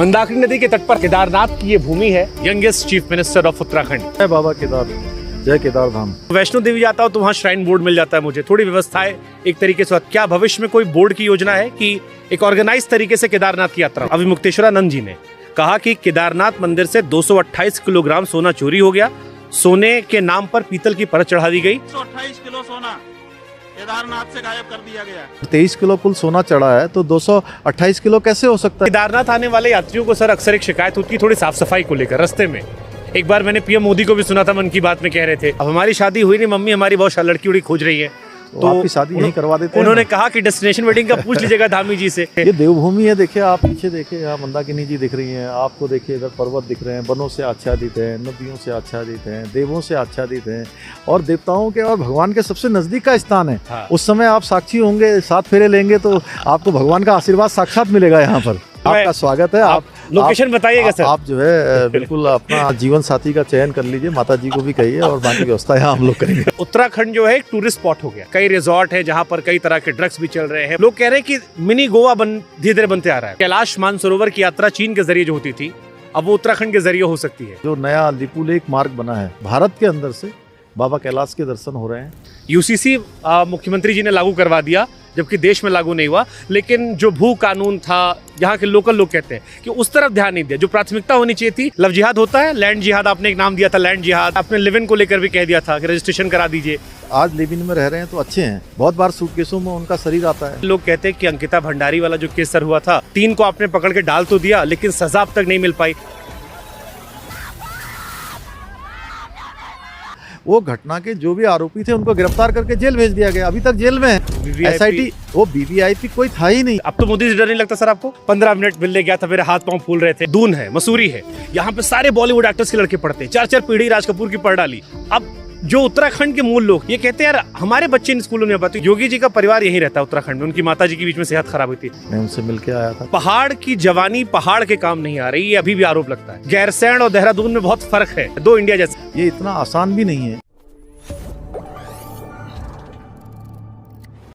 मंदाकिनी नदी के तट पर केदारनाथ की ये भूमि है। Youngest chief minister of Uttarakhand. जय बाबा केदार, जय केदार धाम। वैष्णो देवी जाता हूँ तो वहाँ श्राइन बोर्ड मिल जाता है मुझे, थोड़ी व्यवस्थाएं एक तरीके से। क्या भविष्य में कोई बोर्ड की योजना है कि एक ऑर्गेनाइज तरीके से केदारनाथ की यात्रा? अभी मुक्तेश्वरानंद जी ने कहा कि केदारनाथ मंदिर से 228 किलोग्राम सोना चोरी हो गया। सोने के नाम पर पीतल की परत चढ़ा दी गई। 228 किलो सोना केदारनाथ से गायब कर दिया गया। 23 किलो कुल सोना चढ़ा है, तो 228 किलो कैसे हो सकता है? केदारनाथ आने वाले यात्रियों को सर अक्सर एक शिकायत होती है थोड़ी साफ सफाई को लेकर रास्ते में। एक बार मैंने पीएम मोदी को भी सुना था, मन की बात में कह रहे थे अब हमारी शादी हुई नहीं, मम्मी हमारी बहुत लड़की उड़ी खोज रही है, तो आपकी शादी यहीं करवा देते हैं। उन्होंने कहा कि डेस्टिनेशन वेडिंग का पूछ लीजिएगा धामी जी से। ये देवभूमि है, देखिए आप पीछे देखिए, यहाँ मंदाकिनी जी दिख रही हैं आपको, देखिए इधर पर्वत दिख रहे हैं, वनों से आच्छादित हैं, नदियों से आच्छादित हैं, देवों से आच्छादित हैं और देवताओं के और भगवान के सबसे नजदीक का स्थान है। हाँ। उस समय आप साक्षी होंगे, 7 फेरे लेंगे तो आपको भगवान का आशीर्वाद साक्षात मिलेगा यहाँ पर। आपका स्वागत है। आप लोकेशन बताइएगा सर। आप जो है बिल्कुल अपना जीवन साथी का चयन कर लीजिए, माता जी को भी कहिए और बाकी व्यवस्था यहाँ हम लोग करेंगे। उत्तराखंड जो है एक टूरिस्ट स्पॉट हो गया, कई रिजॉर्ट है जहाँ पर कई तरह के ड्रग्स भी चल रहे हैं। लोग कह रहे हैं कि मिनी गोवा धीरे धीरे बनते आ रहा है। कैलाश मानसरोवर की यात्रा चीन के जरिए जो होती थी, अब वो उत्तराखंड के जरिए हो सकती है। जो नया लिपुलेख मार्ग बना है भारत के अंदर से, बाबा कैलाश के दर्शन हो रहे हैं। यूसीसी मुख्यमंत्री जी ने लागू करवा दिया, जबकि देश में लागू नहीं हुआ। लेकिन जो भू कानून था, यहाँ के लोकल लोग कहते हैं कि उस तरफ ध्यान नहीं दिया। जो प्राथमिकता होनी चाहिए थी, लव जिहाद होता है, लैंड जिहाद आपने एक नाम दिया था, लैंड जिहाद। आपने लिव इन को लेकर भी कह दिया था कि रजिस्ट्रेशन करा दीजिए। आज लिव इन में रह रहे हैं तो अच्छे हैं, बहुत बार सूटकेसों में उनका शरीर आता है। लोग कहते हैं कि अंकिता भंडारी वाला जो केस सर हुआ था, 3 को आपने पकड़ के डाल तो दिया, लेकिन सजा अब तक नहीं मिल पाई। वो घटना के जो भी आरोपी थे उनको गिरफ्तार करके जेल भेज दिया गया, अभी तक जेल में है। एसआईटी, वो वीवीआईपी कोई था ही नहीं। अब तो मोदी से डर नहीं लगता सर आपको? 15 मिनट मिलने गया था, मेरे हाथ पांव फूल रहे थे। दून है, मसूरी है, यहाँ पे सारे बॉलीवुड एक्टर्स के लड़के पढ़ते हैं। 4 पीढ़ी राज कपूर की पढ़ डाली। अब जो उत्तराखंड के मूल लोग ये कहते हैं यार हमारे बच्चे इन स्कूलों में पढ़ते। योगी जी का परिवार यहीं रहता है उत्तराखंड में, उनकी माता जी की बीच में सेहत खराब हुई थी। मैं उनसे मिलके आया था। पहाड़ की जवानी पहाड़ के काम नहीं आ रही, ये अभी भी आरोप लगता है। गैरसैंण और देहरादून में बहुत फर्क है, 2 इंडिया जैसे। ये इतना आसान भी नहीं है।